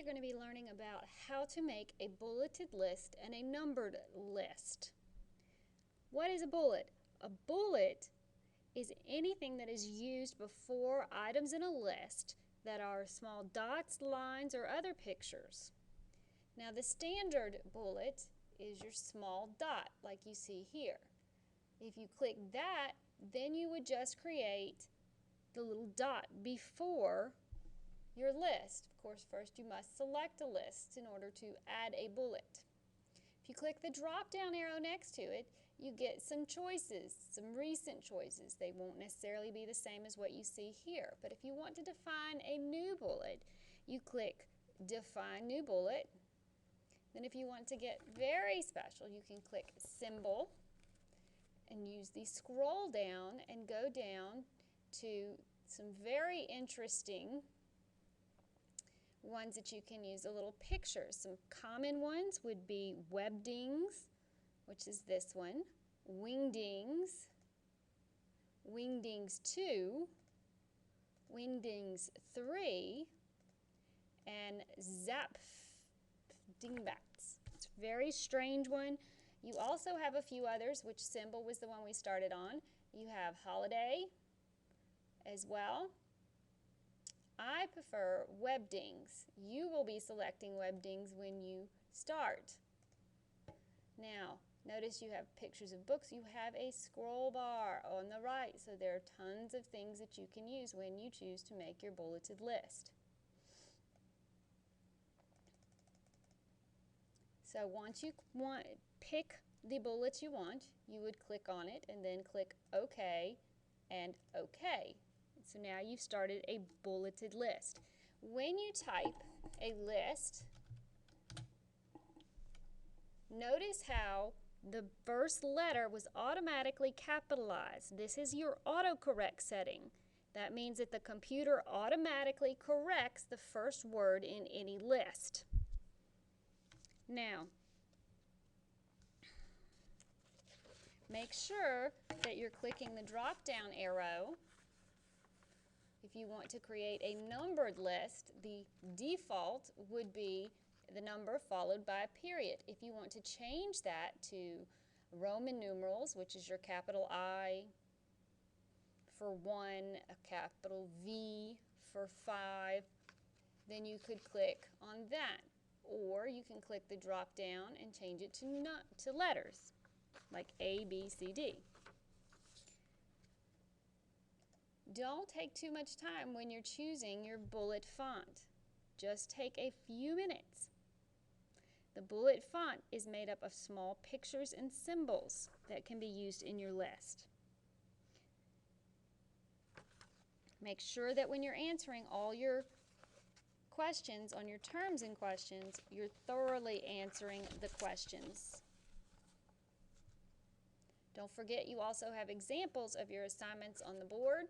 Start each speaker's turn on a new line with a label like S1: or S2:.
S1: you're going to be learning about how to make a bulleted list and a numbered list. What is a bullet? A bullet is anything that is used before items in a list that are small dots, lines, or other pictures. Now the standard bullet is your small dot like you see here. If you click that, then you would just create the little dot before your list. Of course, first you must select a list in order to add a bullet. If you click the drop-down arrow next to it, you get some choices, some recent choices. They won't necessarily be the same as what you see here, but if you want to define a new bullet, you click Define New Bullet. Then if you want to get very special, you can click Symbol and use the scroll down and go down to some very interesting ones that you can use, a little pictures. Some common ones would be webdings, which is this one, wingdings, wingdings 2, wingdings 3, and zapdingbats. It's a very strange one. You also have a few others, which symbol was the one we started on. You have holiday as well. I prefer webdings. You will be selecting webdings when you start. Now, notice you have pictures of books. You have a scroll bar on the right, so there are tons of things that you can use when you choose to make your bulleted list. So once you pick the bullets you want, you would click on it and then click OK and OK. So now you've started a bulleted list. When you type a list, notice how the first letter was automatically capitalized. This is your autocorrect setting. That means that the computer automatically corrects the first word in any list. Now, make sure that you're clicking the drop-down arrow. If you want to create a numbered list, the default would be the number followed by a period. If you want to change that to Roman numerals, which is your capital I for 1, a capital V for 5, then you could click on that. Or you can click the drop down and change it to letters, like A, B, C, D. Don't take too much time when you're choosing your bullet font. Just take a few minutes. The bullet font is made up of small pictures and symbols that can be used in your list. Make sure that when you're answering all your questions on your terms and questions, you're thoroughly answering the questions. Don't forget you also have examples of your assignments on the board.